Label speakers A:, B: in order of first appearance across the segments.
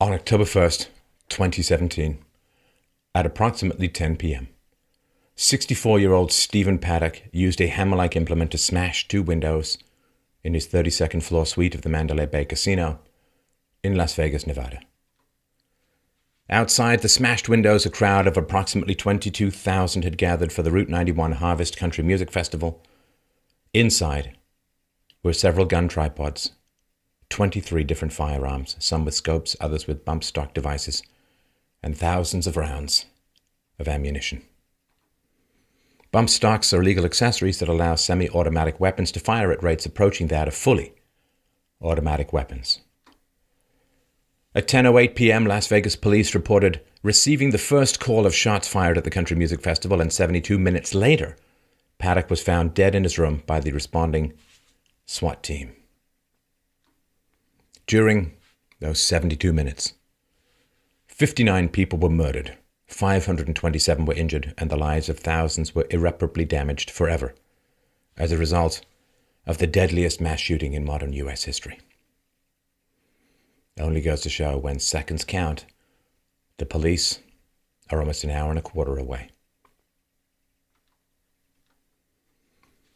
A: On October 1st, 2017, at approximately 10 p.m., 64-year-old Stephen Paddock used a hammer-like implement to smash two windows in his 32nd floor suite of the Mandalay Bay Casino in Las Vegas, Nevada. Outside the smashed windows, a crowd of approximately 22,000 had gathered for the Route 91 Harvest Country Music Festival. Inside were several gun tripods, 23 different firearms, some with scopes, others with bump stock devices, and thousands of rounds of ammunition. Bump stocks are legal accessories that allow semi-automatic weapons to fire at rates approaching that of fully automatic weapons. At 10:08 p.m., Las Vegas police reported receiving the first call of shots fired at the Country Music Festival, and 72 minutes later, Paddock was found dead in his room by the responding SWAT team. During those 72 minutes, 59 people were murdered, 527 were injured, and the lives of thousands were irreparably damaged forever as a result of the deadliest mass shooting in modern U.S. history. It only goes to show when seconds count, the police are almost an hour and a quarter away.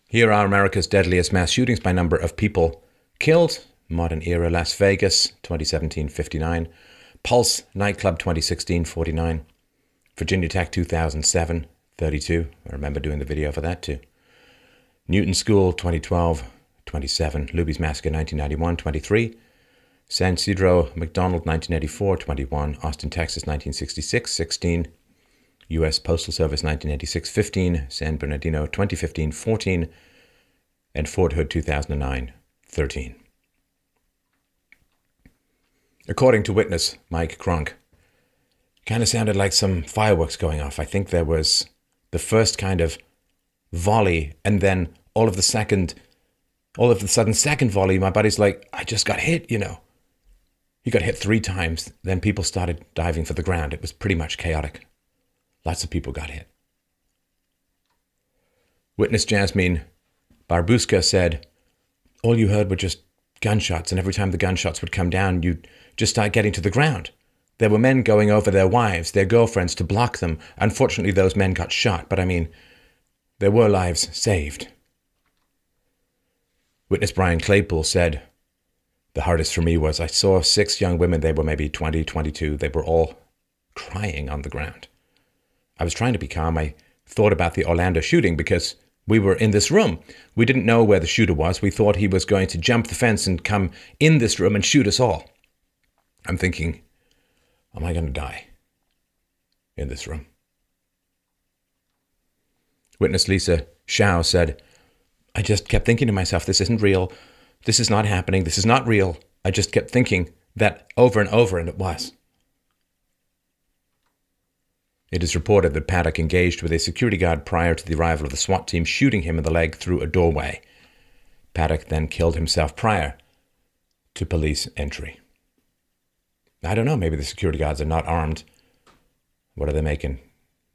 A: Here are America's deadliest mass shootings by number of people killed. Modern era Las Vegas, 2017, 59. Pulse nightclub, 2016, 49. Virginia Tech, 2007, 32. I remember doing the video for that too. Newton School, 2012, 27. Luby's Massacre, 1991, 23. San Isidro McDonald, 1984, 21. Austin, Texas, 1966, 16. U.S. Postal Service, 1986, 15. San Bernardino, 2015, 14. And Fort Hood, 2009, 13. According to witness Mike Cronk, kind of sounded like some fireworks going off. I think there was the first kind of volley, and then all of the sudden second volley, my buddy's like, I just got hit, you know. He got hit 3 times. Then people started diving for the ground. It was pretty much chaotic. Lots of people got hit. Witness Jasmine Barbuska said, all you heard were just gunshots, and every time the gunshots would come down, you'd just start getting to the ground. There were men going over their wives, their girlfriends, to block them. Unfortunately, those men got shot, but I mean, there were lives saved. Witness Brian Claypool said, the hardest for me was I saw 6 young women. They were maybe 20, 22. They were all crying on the ground. I was trying to be calm. I thought about the Orlando shooting because we were in this room. We didn't know where the shooter was. We thought he was going to jump the fence and come in this room and shoot us all. I'm thinking, am I going to die in this room? Witness Lisa Shao said, I just kept thinking to myself, this isn't real. This is not happening. This is not real. I just kept thinking that over and over, and it was. It is reported that Paddock engaged with a security guard prior to the arrival of the SWAT team, shooting him in the leg through a doorway. Paddock then killed himself prior to police entry. I don't know, maybe the security guards are not armed. What are they making?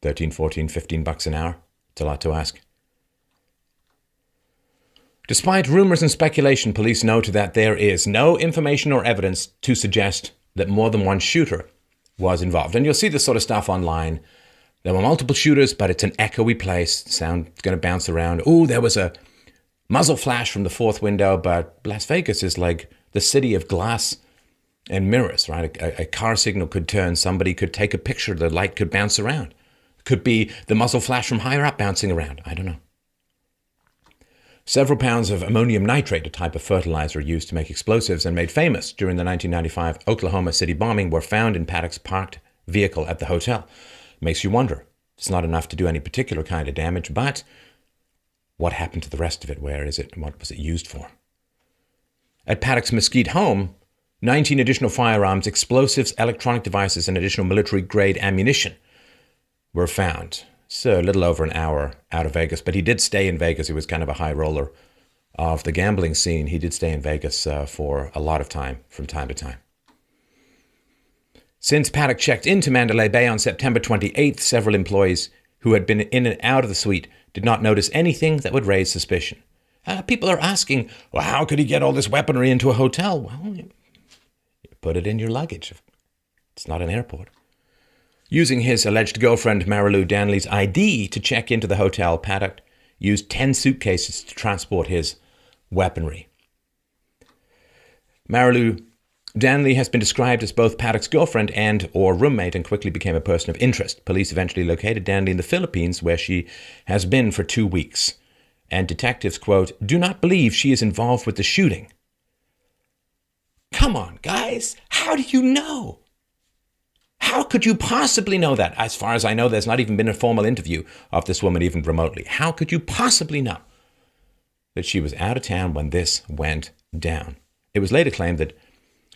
A: 13, 14, 15 bucks an hour? It's a lot to ask. Despite rumors and speculation, police note that there is no information or evidence to suggest that more than one shooter was involved. And you'll see this sort of stuff online. There were multiple shooters, but it's an echoey place. Sound's going to bounce around. Oh, there was a muzzle flash from the 4th window, but Las Vegas is like the city of glass and mirrors, right? A car signal could turn. Somebody could take a picture. The light could bounce around. Could be the muzzle flash from higher up bouncing around. I don't know. Several pounds of ammonium nitrate, a type of fertilizer used to make explosives and made famous during the 1995 Oklahoma City bombing, were found in Paddock's parked vehicle at the hotel. Makes you wonder. It's not enough to do any particular kind of damage, but what happened to the rest of it? Where is it? And what was it used for? At Paddock's Mesquite home, 19 additional firearms, explosives, electronic devices, and additional military-grade ammunition were found. So a little over an hour out of Vegas, but he did stay in Vegas. He was kind of a high roller of the gambling scene. He did stay in Vegas for a lot of time, from time to time. Since Paddock checked into Mandalay Bay on September 28th, several employees who had been in and out of the suite did not notice anything that would raise suspicion. People are asking, well, how could he get all this weaponry into a hotel? Well, you put it in your luggage. It's not an airport. Using his alleged girlfriend Marilu Danley's ID to check into the hotel, Paddock used 10 suitcases to transport his weaponry. Marilu Danley has been described as both Paddock's girlfriend and or roommate and quickly became a person of interest. Police eventually located Danley in the Philippines, where she has been for 2 weeks. And detectives, quote, do not believe she is involved with the shooting. Come on, guys. How do you know? How could you possibly know that? As far as I know, there's not even been a formal interview of this woman, even remotely. How could you possibly know that she was out of town when this went down? It was later claimed that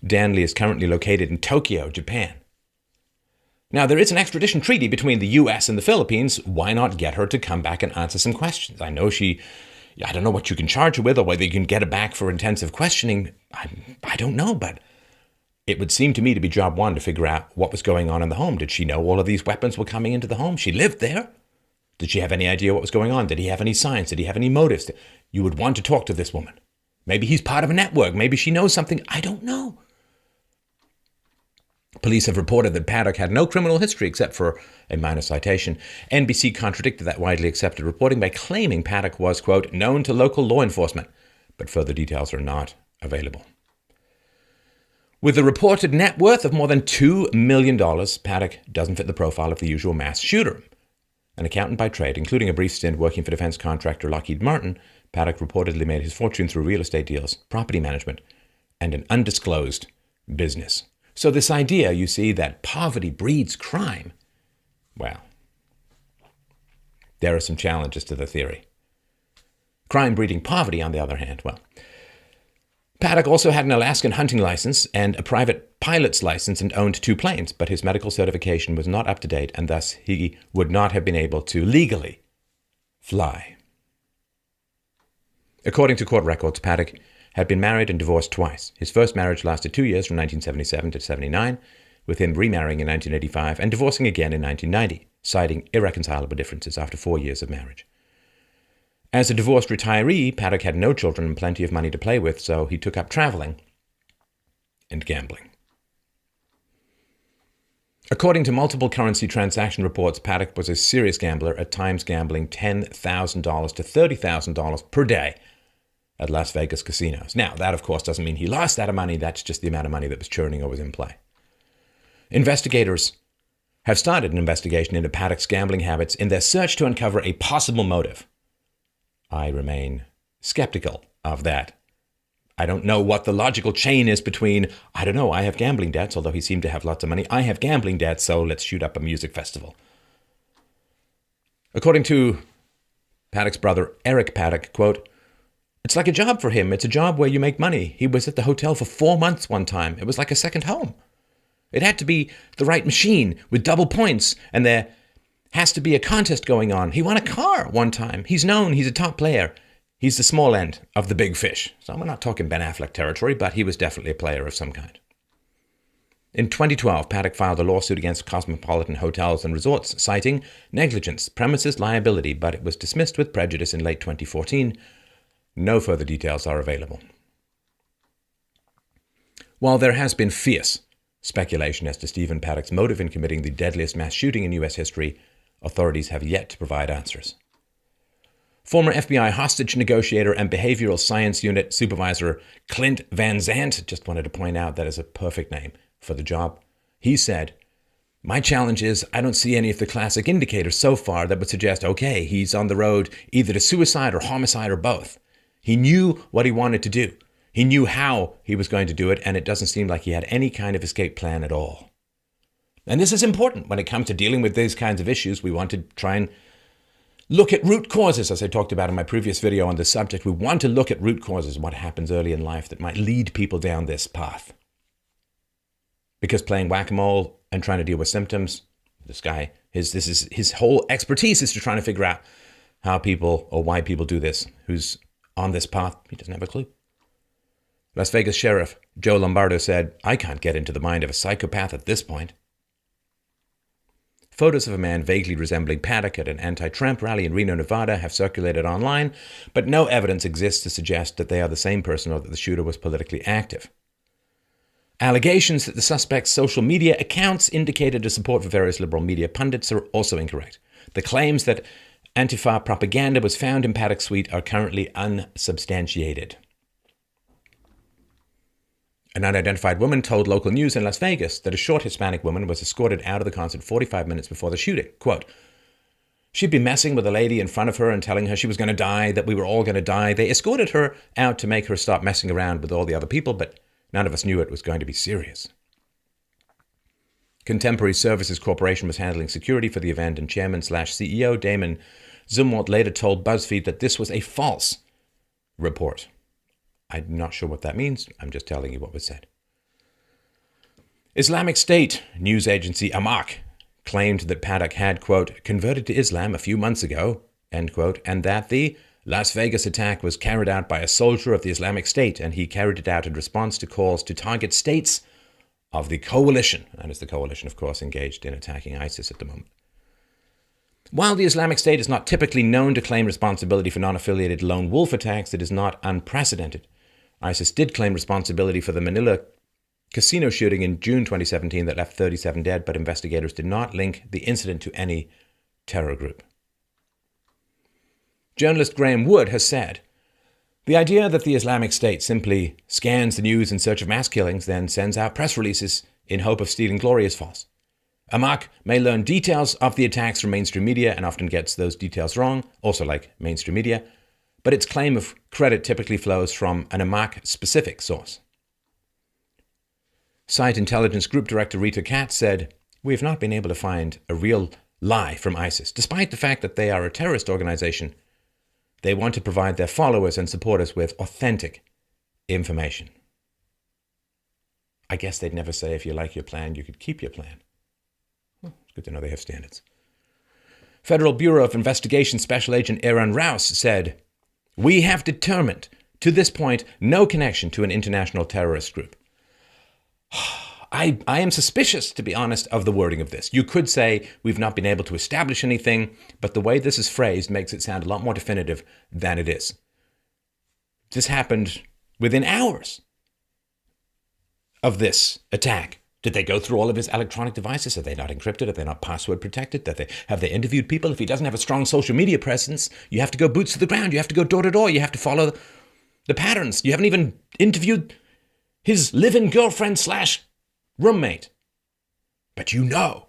A: Danley is currently located in Tokyo, Japan. Now, there is an extradition treaty between the U.S. and the Philippines. Why not get her to come back and answer some questions? I don't know what you can charge her with or whether you can get her back for intensive questioning. I don't know, but it would seem to me to be job one to figure out what was going on in the home. Did she know all of these weapons were coming into the home? She lived there. Did she have any idea what was going on? Did he have any signs? Did he have any motives? You would want to talk to this woman. Maybe he's part of a network. Maybe she knows something. I don't know. Police have reported that Paddock had no criminal history except for a minor citation. NBC contradicted that widely accepted reporting by claiming Paddock was, quote, known to local law enforcement, but further details are not available. With a reported net worth of more than $2 million, Paddock doesn't fit the profile of the usual mass shooter. An accountant by trade, including a brief stint working for defense contractor Lockheed Martin, Paddock reportedly made his fortune through real estate deals, property management, and an undisclosed business. So this idea, you see, that poverty breeds crime, well, there are some challenges to the theory. Crime breeding poverty, on the other hand, well, Paddock also had an Alaskan hunting license and a private pilot's license and owned 2 planes, but his medical certification was not up to date, and thus he would not have been able to legally fly. According to court records, Paddock had been married and divorced twice. His first marriage lasted 2 years, from 1977 to 79, with him remarrying in 1985 and divorcing again in 1990, citing irreconcilable differences after 4 years of marriage. As a divorced retiree, Paddock had no children and plenty of money to play with, so he took up traveling and gambling. According to multiple currency transaction reports, Paddock was a serious gambler, at times gambling $10,000 to $30,000 per day at Las Vegas casinos. Now, that of course doesn't mean he lost that money, that's just the amount of money that was churning or was in play. Investigators have started an investigation into Paddock's gambling habits in their search to uncover a possible motive. I remain skeptical of that. I don't know what the logical chain is between, I have gambling debts, although he seemed to have lots of money. I have gambling debts, so let's shoot up a music festival. According to Paddock's brother, Eric Paddock, quote, it's like a job for him. It's a job where you make money. He was at the hotel for 4 months one time. It was like a second home. It had to be the right machine with double points, and there has to be a contest going on. He won a car one time. He's known. He's a top player. He's the small end of the big fish. So we're not talking Ben Affleck territory, but he was definitely a player of some kind. In 2012, Paddock filed a lawsuit against Cosmopolitan Hotels and Resorts, citing negligence, premises liability, but it was dismissed with prejudice in late 2014. No further details are available. While there has been fierce speculation as to Stephen Paddock's motive in committing the deadliest mass shooting in U.S. history, authorities have yet to provide answers. Former FBI hostage negotiator and behavioral science unit supervisor Clint Van Zandt, just wanted to point out that is a perfect name for the job. He said, my challenge is I don't see any of the classic indicators so far that would suggest, okay, he's on the road either to suicide or homicide or both. He knew what he wanted to do. He knew how he was going to do it, and it doesn't seem like he had any kind of escape plan at all. And this is important when it comes to dealing with these kinds of issues. We want to try and look at root causes, as I talked about in my previous video on this subject. We want to look at root causes, what happens early in life that might lead people down this path. Because playing whack-a-mole and trying to deal with symptoms, this guy, his whole expertise is to trying to figure out how people or why people do this. Who's on this path, he doesn't have a clue. Las Vegas Sheriff Joe Lombardo said, I can't get into the mind of a psychopath at this point. Photos of a man vaguely resembling Paddock at an anti-Trump rally in Reno, Nevada have circulated online, but no evidence exists to suggest that they are the same person or that the shooter was politically active. Allegations that the suspect's social media accounts indicated a support for various liberal media pundits are also incorrect. The claims that Antifa propaganda was found in Paddock's suite are currently unsubstantiated. An unidentified woman told local news in Las Vegas that a short Hispanic woman was escorted out of the concert 45 minutes before the shooting. Quote, she'd been messing with a lady in front of her and telling her she was going to die, that we were all going to die. They escorted her out to make her stop messing around with all the other people, but none of us knew it was going to be serious. Contemporary Services Corporation was handling security for the event, and Chairman/CEO Damon Zumwalt later told BuzzFeed that this was a false report. I'm not sure what that means. I'm just telling you what was said. Islamic State news agency Amaq claimed that Paddock had, quote, converted to Islam a few months ago, end quote, and that the Las Vegas attack was carried out by a soldier of the Islamic State, and he carried it out in response to calls to target states of the coalition. And is the coalition, of course, engaged in attacking ISIS at the moment. While the Islamic State is not typically known to claim responsibility for non-affiliated lone wolf attacks, it is not unprecedented. ISIS did claim responsibility for the Manila casino shooting in June 2017 that left 37 dead, but investigators did not link the incident to any terror group. Journalist Graham Wood has said, the idea that the Islamic State simply scans the news in search of mass killings, then sends out press releases in hope of stealing glory is false. Amaq may learn details of the attacks from mainstream media and often gets those details wrong, also like mainstream media, but its claim of credit typically flows from an Amaq-specific source. Site Intelligence Group Director Rita Katz said, we have not been able to find a real lie from ISIS, despite the fact that they are a terrorist organization. They want to provide their followers and supporters with authentic information. I guess they'd never say if you like your plan, you could keep your plan. Well, it's good to know they have standards. Federal Bureau of Investigation Special Agent Aaron Rouse said, we have determined, to this point, no connection to an international terrorist group. I am suspicious, to be honest, of the wording of this. You could say we've not been able to establish anything, but the way this is phrased makes it sound a lot more definitive than it is. This happened within hours of this attack. Did they go through all of his electronic devices? Are they not encrypted? Are they not password protected? Have they interviewed people? If he doesn't have a strong social media presence, you have to go boots to the ground. You have to go door to door. You have to follow the patterns. You haven't even interviewed his live-in girlfriend / roommate. But you know.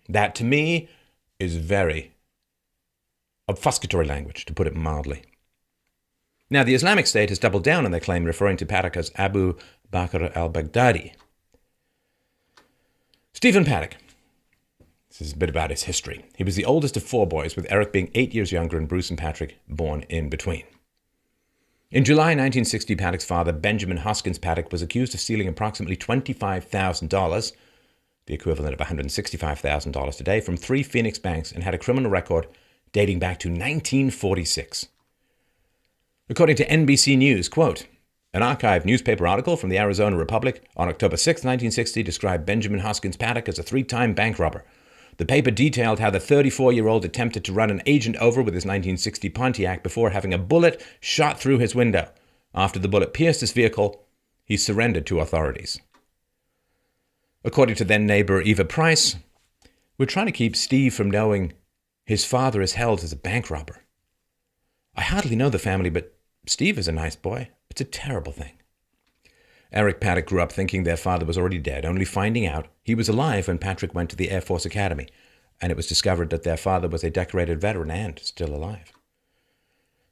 A: That, to me, is very obfuscatory language, to put it mildly. Now, the Islamic State has doubled down on their claim, referring to Paddock as Abu Bakr al-Baghdadi. Stephen Paddock. This is a bit about his history. He was the oldest of 4 boys, with Eric being 8 years younger and Bruce and Patrick born in between. In July 1960, Paddock's father, Benjamin Hoskins Paddock, was accused of stealing approximately $25,000, the equivalent of $165,000 today, from 3 Phoenix banks and had a criminal record dating back to 1946. According to NBC News, quote, an archived newspaper article from the Arizona Republic on October 6, 1960 described Benjamin Hoskins Paddock as a 3-time bank robber. The paper detailed how the 34-year-old attempted to run an agent over with his 1960 Pontiac before having a bullet shot through his window. After the bullet pierced his vehicle, he surrendered to authorities. According to then-neighbor Eva Price, we're trying to keep Steve from knowing his father is held as a bank robber. I hardly know the family, but Steve is a nice boy. It's a terrible thing. Eric Paddock grew up thinking their father was already dead, only finding out he was alive when Patrick went to the Air Force Academy, and it was discovered that their father was a decorated veteran and still alive.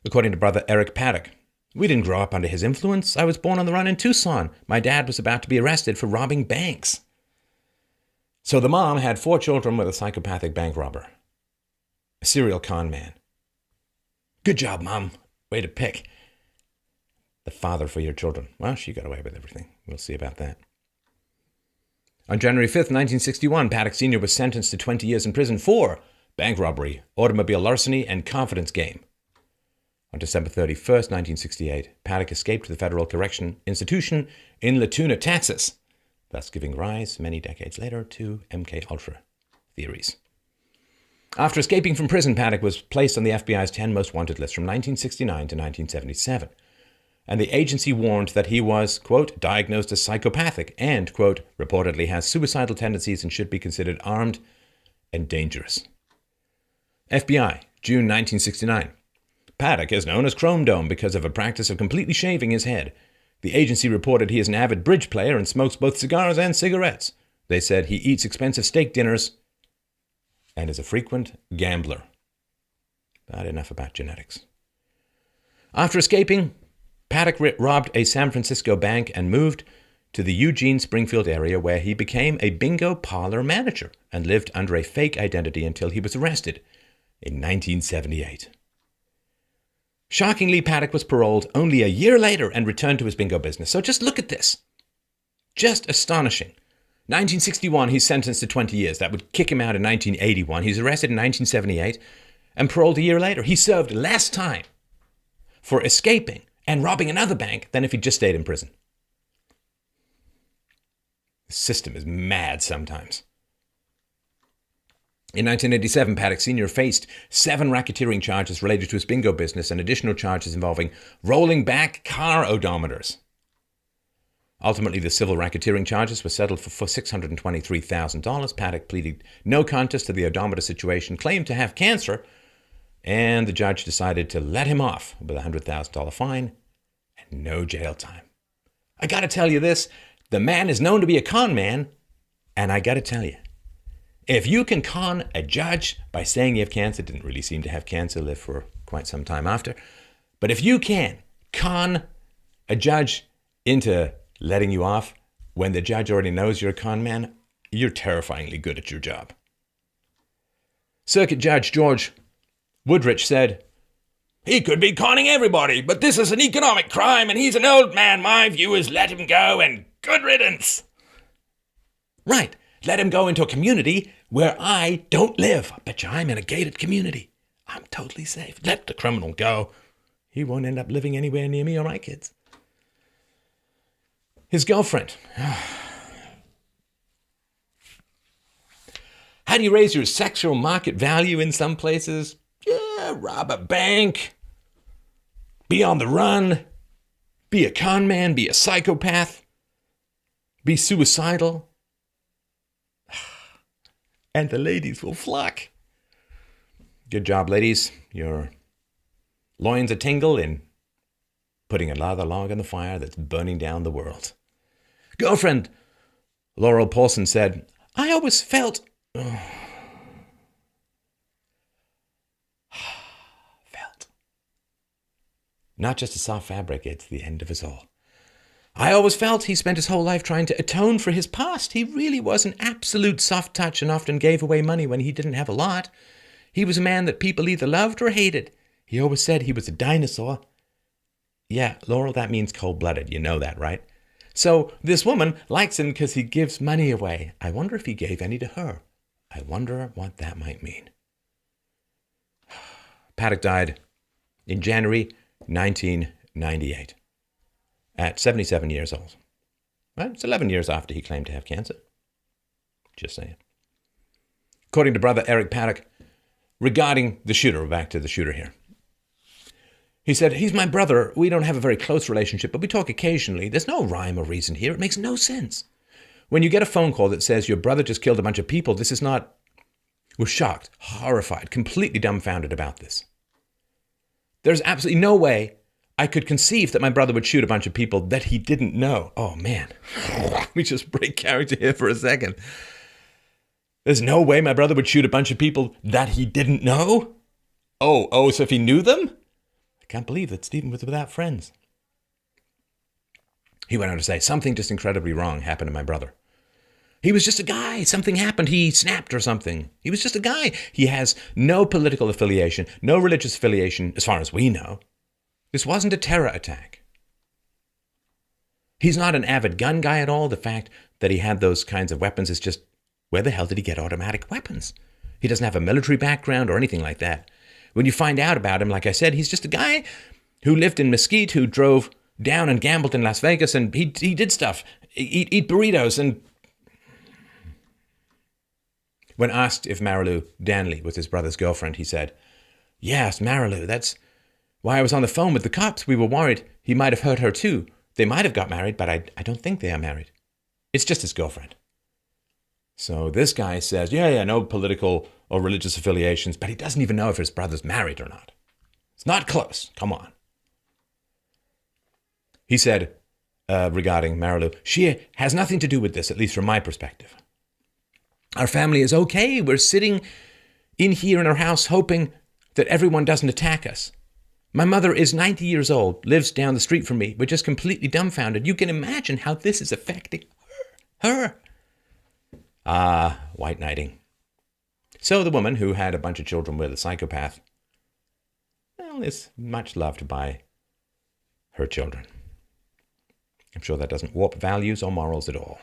A: According to brother Eric Paddock, we didn't grow up under his influence. I was born on the run in Tucson. My dad was about to be arrested for robbing banks. So the mom had 4 children with a psychopathic bank robber, a serial con man. Good job, Mom. Way to pick the father for your children. Well, she got away with everything. We'll see about that. On January 5th, 1961, Paddock Sr. was sentenced to 20 years in prison for bank robbery, automobile larceny, and confidence game. On December 31st, 1968, Paddock escaped to the Federal Correction Institution in Latuna, Texas, thus giving rise, many decades later, to MKUltra theories. After escaping from prison, Paddock was placed on the FBI's 10 most wanted list from 1969 to 1977. and the agency warned that he was, quote, diagnosed as psychopathic and, quote, reportedly has suicidal tendencies and should be considered armed and dangerous. FBI, June 1969. Paddock is known as Chrome Dome because of a practice of completely shaving his head. The agency reported he is an avid bridge player and smokes both cigars and cigarettes. They said he eats expensive steak dinners and is a frequent gambler. Bad enough about genetics. After escaping, Paddock robbed a San Francisco bank and moved to the Eugene-Springfield area, where he became a bingo parlor manager and lived under a fake identity until he was arrested in 1978. Shockingly, Paddock was paroled only a year later and returned to his bingo business. So just look at this. Just astonishing. 1961, he's sentenced to 20 years. That would kick him out in 1981. He's arrested in 1978 and paroled a year later. He served less time for escaping and robbing another bank than if he'd just stayed in prison. The system is mad sometimes. In 1987, Paddock Sr. faced 7 racketeering charges related to his bingo business and additional charges involving rolling back car odometers. Ultimately, the civil racketeering charges were settled for $623,000. Paddock pleaded no contest to the odometer situation, claimed to have cancer, and the judge decided to let him off with a $100,000 fine and no jail time. I got to tell you this, the man is known to be a con man, and I got to tell you, if you can con a judge by saying you have cancer, didn't really seem to have cancer, lived for quite some time after, but if you can con a judge into letting you off when the judge already knows you're a con man, you're terrifyingly good at your job. Circuit Judge George Woodrich said, "He could be conning everybody, but this is an economic crime and he's an old man. My view is let him go and good riddance." Right. Let him go into a community where I don't live. I bet you I'm in a gated community. I'm totally safe. Let the criminal go. He won't end up living anywhere near me or my kids. His girlfriend. How do you raise your sexual market value in some places? Yeah, rob a bank. Be on the run. Be a con man. Be a psychopath. Be suicidal. And the ladies will flock. Good job, ladies. Your loins are tingle in putting another log on the fire that's burning down the world. Girlfriend Laurel Paulson said, "I always felt..." Felt. Not just a soft fabric, it's the end of us all. "I always felt he spent his whole life trying to atone for his past. He really was an absolute soft touch and often gave away money when he didn't have a lot. He was a man that people either loved or hated. He always said he was a dinosaur." Yeah, Laurel, that means cold-blooded. You know that, right? So this woman likes him because he gives money away. I wonder if he gave any to her. I wonder what that might mean. Paddock died in January 1998. At 77 years old. Well, it's 11 years after he claimed to have cancer. Just saying. According to brother Eric Paddock, regarding the shooter, back to the shooter here. He said, "He's my brother. We don't have a very close relationship, but we talk occasionally. There's no rhyme or reason here. It makes no sense. When you get a phone call that says your brother just killed a bunch of people, this is not..." We're shocked, horrified, completely dumbfounded about this. There's absolutely no way I could conceive that my brother would shoot a bunch of people that he didn't know. Oh, man. Let me just break character here for a second. There's no way my brother would shoot a bunch of people that he didn't know? Oh, so if he knew them? I can't believe that Stephen was without friends. He went on to say, "Something just incredibly wrong happened to my brother. He was just a guy. Something happened. He snapped or something. He was just a guy. He has no political affiliation, no religious affiliation, as far as we know. This wasn't a terror attack. He's not an avid gun guy at all. The fact that he had those kinds of weapons is just, where the hell did he get automatic weapons? He doesn't have a military background or anything like that. When you find out about him, like I said, he's just a guy who lived in Mesquite, who drove down and gambled in Las Vegas, and he did stuff, eat burritos. And when asked if Marilu Danley was his brother's girlfriend, he said, "Yes, Marilu, that's While I was on the phone with the cops, we were worried he might have hurt her too. They might have got married, but I don't think they are married. It's just his girlfriend. So this guy says, yeah, no political or religious affiliations, but he doesn't even know if his brother's married or not. It's not close. Come on. He said, regarding Marilu, she has nothing to do with this, at least from my perspective. Our family is okay. We're sitting in here in our house hoping that everyone doesn't attack us. My mother is 90 years old, lives down the street from me. We're just completely dumbfounded. You can imagine how this is affecting her. White knighting. So the woman who had a bunch of children with a psychopath, well, is much loved by her children. I'm sure that doesn't warp values or morals at all.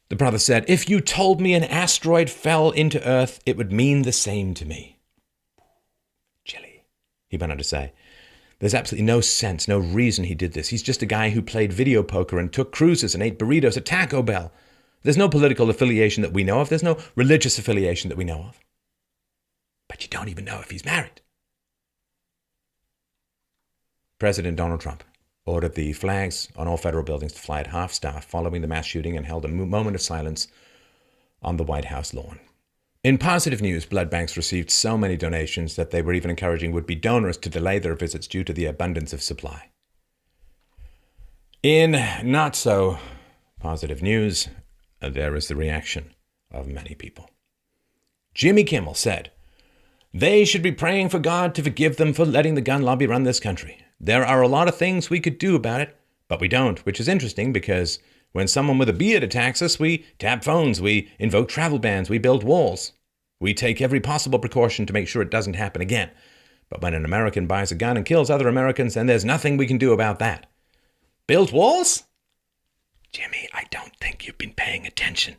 A: The brother said, if you told me an asteroid fell into Earth, it would mean the same to me. Chilly, he went on to say. There's absolutely no sense, no reason he did this. He's just a guy who played video poker and took cruises and ate burritos at Taco Bell. There's no political affiliation that we know of. There's no religious affiliation that we know of. But you don't even know if he's married. President Donald Trump ordered the flags on all federal buildings to fly at half-staff following the mass shooting and held a moment of silence on the White House lawn. In positive news, blood banks received so many donations that they were even encouraging would-be donors to delay their visits due to the abundance of supply. In not-so-positive news, there is the reaction of many people. Jimmy Kimmel said, they should be praying for God to forgive them for letting the gun lobby run this country. There are a lot of things we could do about it, but we don't, which is interesting because when someone with a beard attacks us, we tap phones, we invoke travel bans, we build walls. We take every possible precaution to make sure it doesn't happen again. But when an American buys a gun and kills other Americans, then there's nothing we can do about that. Build walls? Jimmy, I don't think you've been paying attention.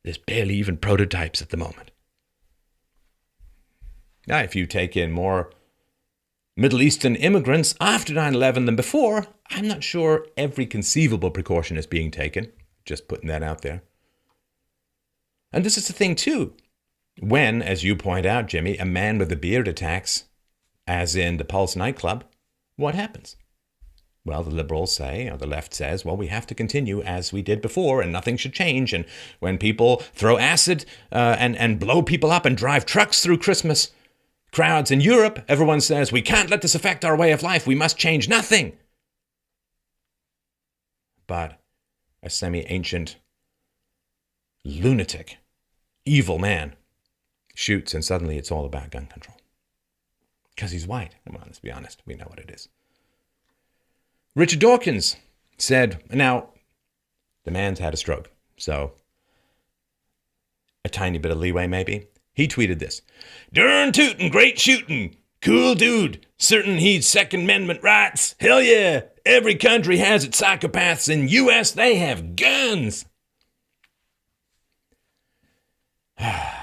A: There's barely even prototypes at the moment. Now, if you take in more Middle Eastern immigrants after 9/11 than before, I'm not sure every conceivable precaution is being taken. Just putting that out there. And this is the thing, too. When, as you point out, Jimmy, a man with a beard attacks, as in the Pulse nightclub, what happens? Well, the liberals say, or the left says, well, we have to continue as we did before and nothing should change. And when people throw acid and blow people up and drive trucks through Christmas crowds in Europe, everyone says, we can't let this affect our way of life. We must change nothing. But a semi-ancient lunatic, evil man shoots and suddenly it's all about gun control. Because he's white. Come on, let's be honest. We know what it is. Richard Dawkins said, now, the man's had a stroke, so a tiny bit of leeway maybe. He tweeted this, darn tootin', great shootin', cool dude, certain he's Second Amendment rights, hell yeah, every country has its psychopaths, in U.S. they have guns. I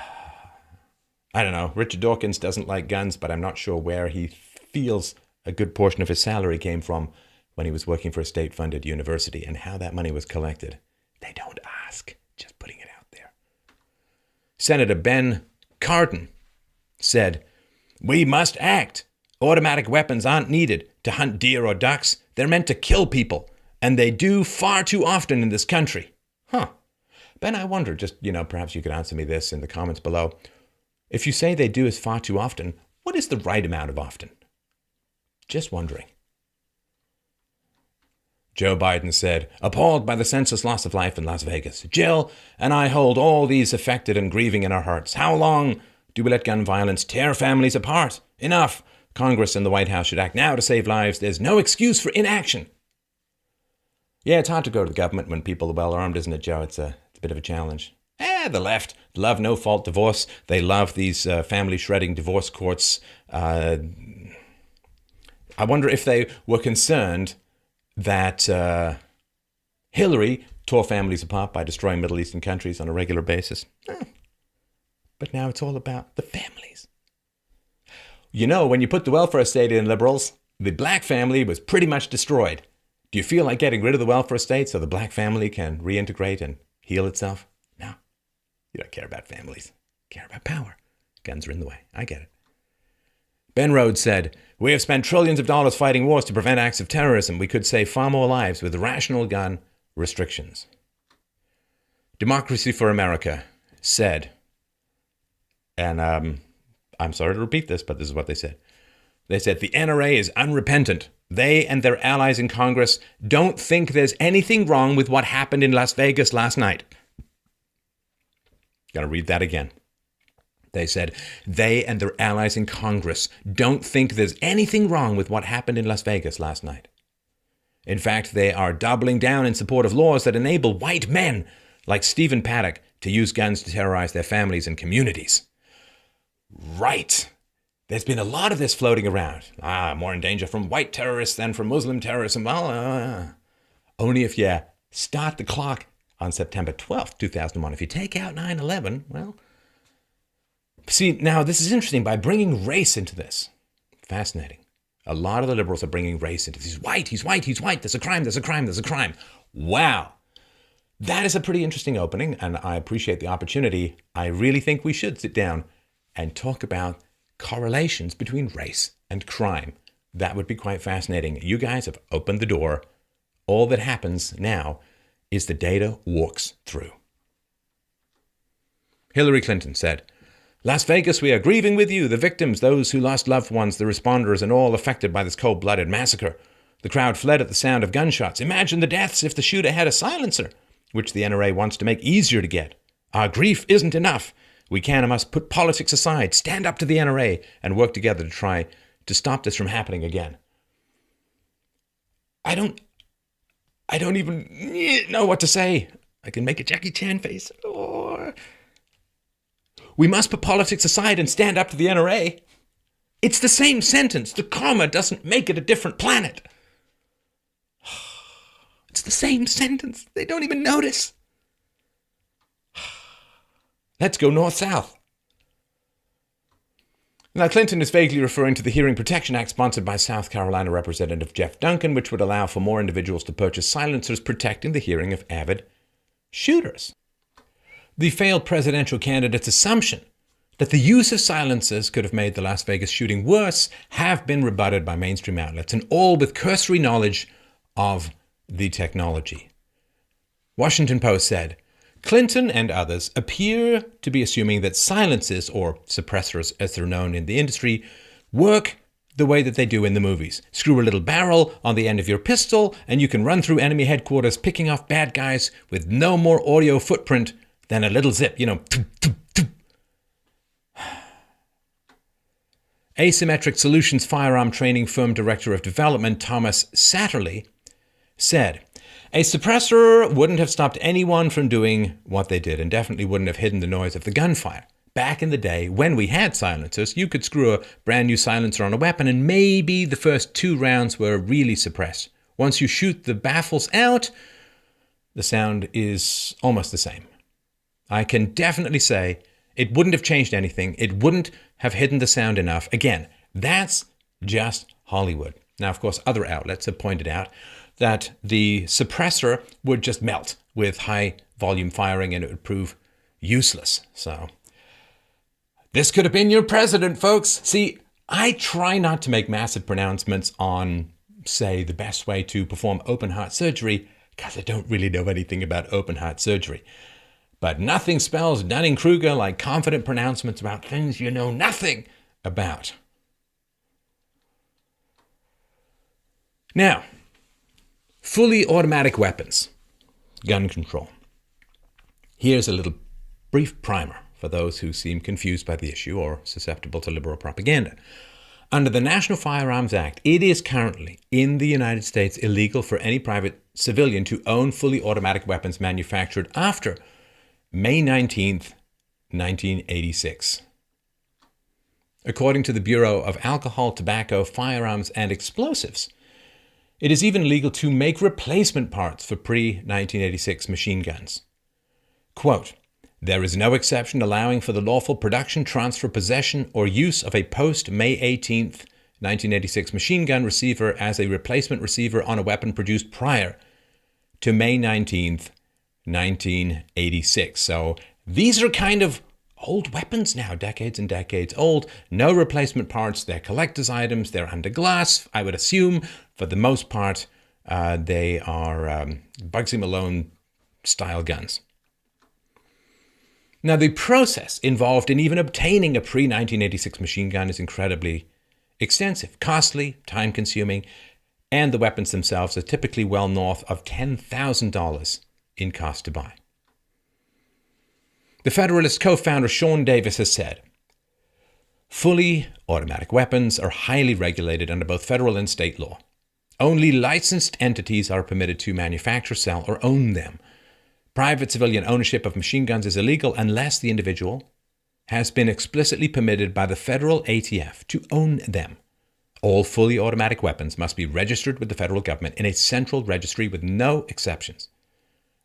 A: don't know, Richard Dawkins doesn't like guns, but I'm not sure where he feels a good portion of his salary came from when he was working for a state-funded university and how that money was collected. They don't ask, just putting it out there. Senator Ben Cardin said, we must act. Automatic weapons aren't needed to hunt deer or ducks. They're meant to kill people, and they do far too often in this country. Ben, I wonder, just, perhaps you could answer me this in the comments below. If you say they do is far too often, what is the right amount of often? Just wondering. Joe Biden said, appalled by the senseless loss of life in Las Vegas. Jill and I hold all these affected and grieving in our hearts. How long do we let gun violence tear families apart? Enough. Congress and the White House should act now to save lives. There's no excuse for inaction. Yeah, it's hard to go to the government when people are well armed, isn't it, Joe? It's a bit of a challenge. The left love no-fault divorce. They love these family-shredding divorce courts. I wonder if they were concerned that Hillary tore families apart by destroying Middle Eastern countries on a regular basis. But now it's all about the families. When you put the welfare state in, liberals, the black family was pretty much destroyed. Do you feel like getting rid of the welfare state so the black family can reintegrate and heal itself? No. You don't care about families. You care about power. Guns are in the way. I get it. Ben Rhodes said, "We have spent trillions of dollars fighting wars to prevent acts of terrorism. We could save far more lives with rational gun restrictions." Democracy for America said, and I'm sorry to repeat this, but this is what they said. They said, "The NRA is unrepentant. They and their allies in Congress don't think there's anything wrong with what happened in Las Vegas last night." Gotta read that again. They said, they and their allies in Congress don't think there's anything wrong with what happened in Las Vegas last night. In fact, they are doubling down in support of laws that enable white men like Stephen Paddock to use guns to terrorize their families and communities. Right. There's been a lot of this floating around. More in danger from white terrorists than from Muslim terrorism. Well, only if you start the clock on September 12th, 2001. If you take out 9/11, well... See, now this is interesting. By bringing race into this, fascinating. A lot of the liberals are bringing race into this. He's white, he's white, he's white. There's a crime, there's a crime, there's a crime. Wow. That is a pretty interesting opening, and I appreciate the opportunity. I really think we should sit down and talk about correlations between race and crime. That would be quite fascinating. You guys have opened the door. All that happens now is the data walks through. Hillary Clinton said, "Las Vegas, we are grieving with you, the victims, those who lost loved ones, the responders, and all affected by this cold-blooded massacre. The crowd fled at the sound of gunshots. Imagine the deaths if the shooter had a silencer, which the NRA wants to make easier to get. Our grief isn't enough. We can and must put politics aside, stand up to the NRA, and work together to try to stop this from happening again." I don't even know what to say. I can make a Jackie Chan face. We must put politics aside and stand up to the NRA. It's the same sentence. The comma doesn't make it a different planet. It's the same sentence. They don't even notice. Let's go north-south. Now, Clinton is vaguely referring to the Hearing Protection Act sponsored by South Carolina Representative Jeff Duncan, which would allow for more individuals to purchase silencers protecting the hearing of avid shooters. The failed presidential candidate's assumption that the use of silencers could have made the Las Vegas shooting worse have been rebutted by mainstream outlets, and all with cursory knowledge of the technology. Washington Post said, Clinton and others appear to be assuming that silencers, or suppressors as they're known in the industry, work the way that they do in the movies. Screw a little barrel on the end of your pistol and you can run through enemy headquarters picking off bad guys with no more audio footprint than a little zip, Asymmetric Solutions firearm training firm director of development Thomas Satterley said, a suppressor wouldn't have stopped anyone from doing what they did and definitely wouldn't have hidden the noise of the gunfire. Back in the day, when we had silencers, you could screw a brand new silencer on a weapon and maybe the first 2 rounds were really suppressed. Once you shoot the baffles out, the sound is almost the same. I can definitely say it wouldn't have changed anything. It wouldn't have hidden the sound enough. Again, that's just Hollywood. Now, of course, other outlets have pointed out that the suppressor would just melt with high volume firing and it would prove useless. So this could have been your president, folks. See, I try not to make massive pronouncements on, say, the best way to perform open heart surgery because I don't really know anything about open heart surgery. But nothing spells Dunning-Kruger like confident pronouncements about things you know nothing about. Now, fully automatic weapons, gun control. Here's a little brief primer for those who seem confused by the issue or susceptible to liberal propaganda. Under the National Firearms Act, it is currently in the United States illegal for any private civilian to own fully automatic weapons manufactured after May 19th, 1986. According to the Bureau of Alcohol, Tobacco, Firearms, and Explosives, it is even legal to make replacement parts for pre-1986 machine guns. Quote, there is no exception allowing for the lawful production, transfer, possession, or use of a post-May 18th, 1986 machine gun receiver as a replacement receiver on a weapon produced prior to May 19th, 1986. So these are kind of old weapons now, decades and decades old, no replacement parts, they're collector's items, they're under glass, I would assume. For the most part, they are Bugsy Malone style guns. Now, the process involved in even obtaining a pre-1986 machine gun is incredibly extensive, costly, time-consuming, and the weapons themselves are typically well north of $10,000 in cost to buy. The Federalist co-founder Sean Davis has said, fully automatic weapons are highly regulated under both federal and state law. Only licensed entities are permitted to manufacture, sell, or own them. Private civilian ownership of machine guns is illegal unless the individual has been explicitly permitted by the federal ATF to own them. All fully automatic weapons must be registered with the federal government in a central registry with no exceptions.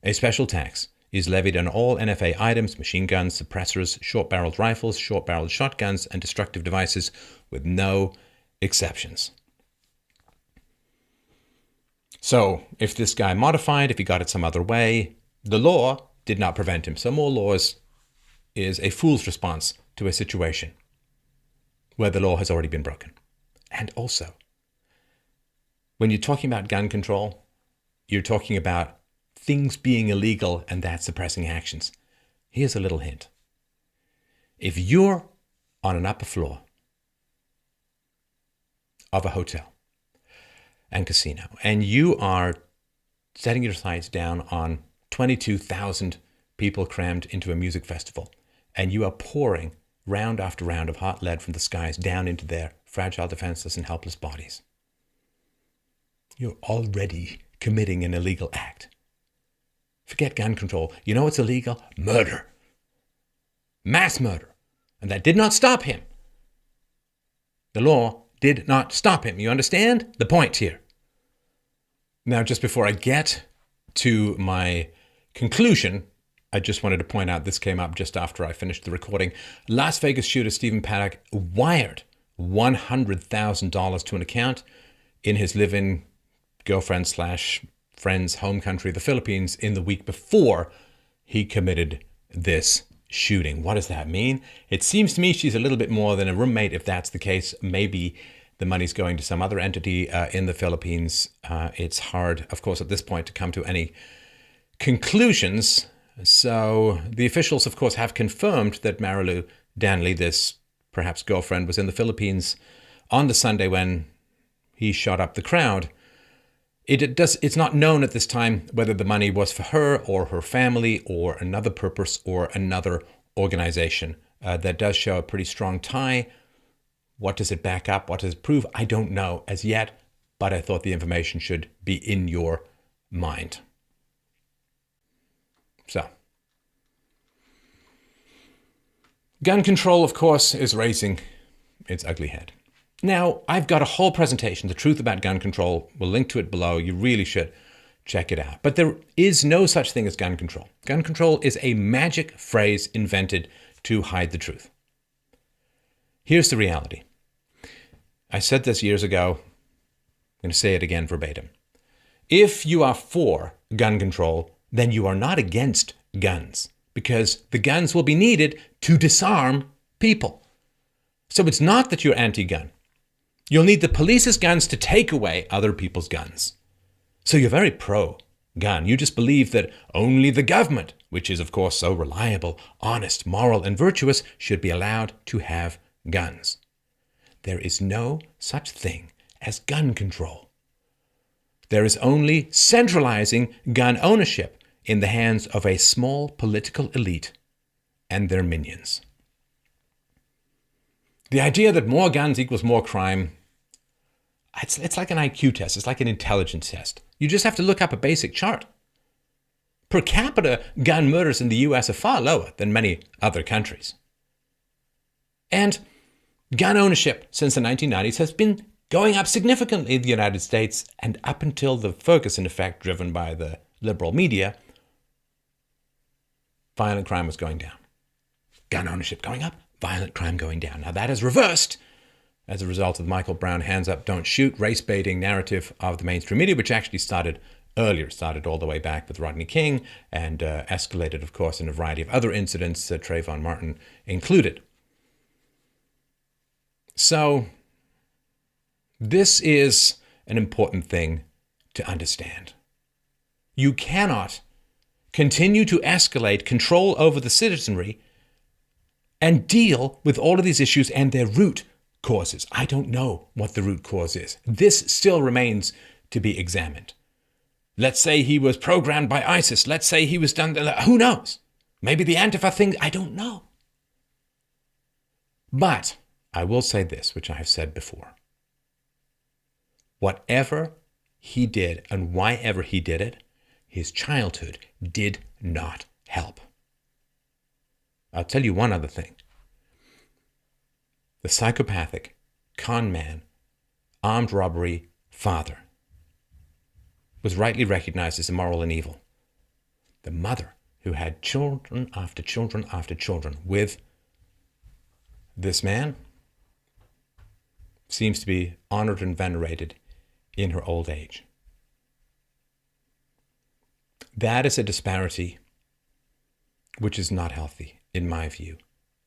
A: A special tax is levied on all NFA items, machine guns, suppressors, short-barreled rifles, short-barreled shotguns, and destructive devices with no exceptions. So, if this guy modified, if he got it some other way, the law did not prevent him. So more laws is a fool's response to a situation where the law has already been broken. And also, when you're talking about gun control, you're talking about things being illegal and that suppressing actions. Here's a little hint. If you're on an upper floor of a hotel and casino, and you are setting your sights down on 22,000 people crammed into a music festival, and you are pouring round after round of hot lead from the skies down into their fragile, defenseless, and helpless bodies, you're already committing an illegal act. Forget gun control. You know what's illegal? Murder. Mass murder. And that did not stop him. The law did not stop him. You understand the point here? Now, just before I get to my conclusion, I just wanted to point out, this came up just after I finished the recording. Las Vegas shooter Stephen Paddock wired $100,000 to an account in his live-in girlfriend/friend's home country, the Philippines, in the week before he committed this shooting. What does that mean? It seems to me she's a little bit more than a roommate. If that's the case, maybe the money's going to some other entity in the Philippines. It's hard, of course, at this point to come to any conclusions. So the officials, of course, have confirmed that Marilu Danley, this perhaps girlfriend, was in the Philippines on the Sunday when he shot up the crowd. It's not known at this time whether the money was for her or her family or another purpose or another organization. That does show a pretty strong tie. What does it back up? What does it prove? I don't know as yet, but I thought the information should be in your mind. So, gun control, of course, is raising its ugly head. Now, I've got a whole presentation, The Truth About Gun Control. We'll link to it below. You really should check it out. But there is no such thing as gun control. Gun control is a magic phrase invented to hide the truth. Here's the reality. I said this years ago. I'm going to say it again verbatim. If you are for gun control, then you are not against guns, because the guns will be needed to disarm people. So it's not that you're anti-gun. You'll need the police's guns to take away other people's guns. So you're very pro-gun. You just believe that only the government, which is of course so reliable, honest, moral, and virtuous, should be allowed to have guns. There is no such thing as gun control. There is only centralizing gun ownership in the hands of a small political elite and their minions. The idea that more guns equals more crime, it's like an IQ test. It's like an intelligence test. You just have to look up a basic chart. Per capita, gun murders in the US are far lower than many other countries. And gun ownership since the 1990s has been going up significantly in the United States, and up until the Ferguson effect driven by the liberal media, violent crime was going down. Gun ownership going up, violent crime going down. Now that has reversed as a result of the Michael Brown hands up, don't shoot, race baiting narrative of the mainstream media, which actually started earlier. It started all the way back with Rodney King and escalated, of course, in a variety of other incidents, Trayvon Martin included. So this is an important thing to understand. You cannot continue to escalate control over the citizenry and deal with all of these issues and their root causes. I don't know what the root cause is. This still remains to be examined. Let's say he was programmed by ISIS. Let's say he was done. Who knows? Maybe the Antifa thing. I don't know. But I will say this, which I have said before. Whatever he did and why ever he did it, his childhood did not help. I'll tell you one other thing. The psychopathic, con man, armed robbery father was rightly recognized as immoral and evil. The mother who had children after children after children with this man seems to be honored and venerated in her old age. That is a disparity which is not healthy, in my view,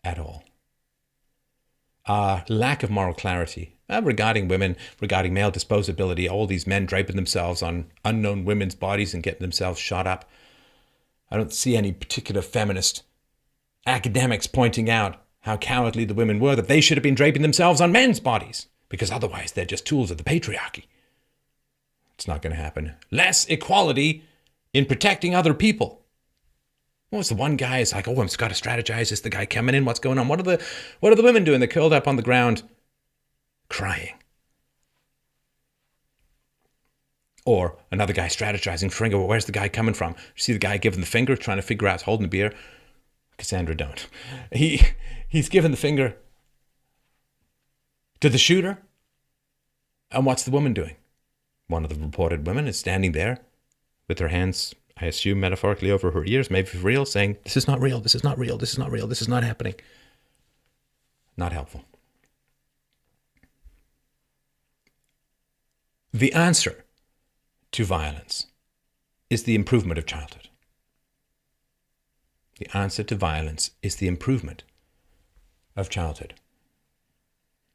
A: at all. Lack of moral clarity regarding women, regarding male disposability, all these men draping themselves on unknown women's bodies and getting themselves shot up. I don't see any particular feminist academics pointing out how cowardly the women were, that they should have been draping themselves on men's bodies, because otherwise they're just tools of the patriarchy. It's not going to happen. Less equality in protecting other people. What was the one guy is like, oh, I'm just got to strategize. Is the guy coming in? What's going on? What are the women doing? They're curled up on the ground crying. Or another guy strategizing, finger, well, where's the guy coming from? You see the guy giving the finger, trying to figure out, holding the beer. Cassandra, don't. He's giving the finger to the shooter. And what's the woman doing? One of the reported women is standing there with her hands, I assume metaphorically, over her ears, maybe for real, saying, this is not real, this is not real, this is not real, this is not happening. Not helpful. The answer to violence is the improvement of childhood. The answer to violence is the improvement of childhood.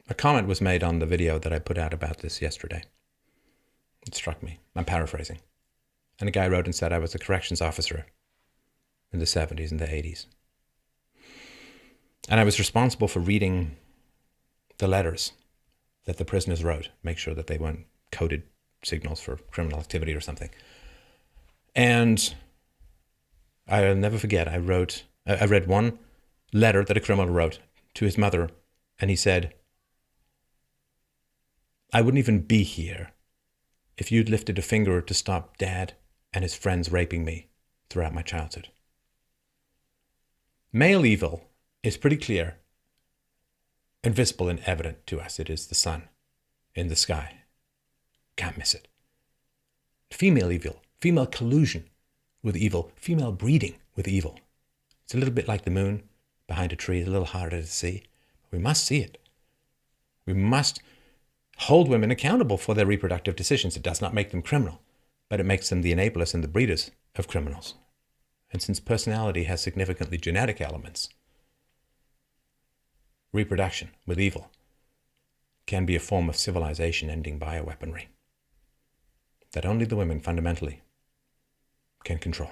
A: A comment was made on the video that I put out about this yesterday. It struck me. I'm paraphrasing. And a guy wrote and said I was a corrections officer in the 70s and the 80s. And I was responsible for reading the letters that the prisoners wrote, make sure that they weren't coded signals for criminal activity or something. And I'll never forget, I read one letter that a criminal wrote to his mother, and he said, I wouldn't even be here if you'd lifted a finger to stop Dad and his friends raping me throughout my childhood. Male evil is pretty clear and visible and evident to us. It is the sun in the sky. Can't miss it. Female evil, female collusion with evil, female breeding with evil. It's a little bit like the moon behind a tree, a little harder to see. We must see it. We must hold women accountable for their reproductive decisions. It does not make them criminal, but it makes them the enablers and the breeders of criminals. And since personality has significantly genetic elements, reproduction with evil can be a form of civilization-ending bioweaponry that only the women fundamentally can control.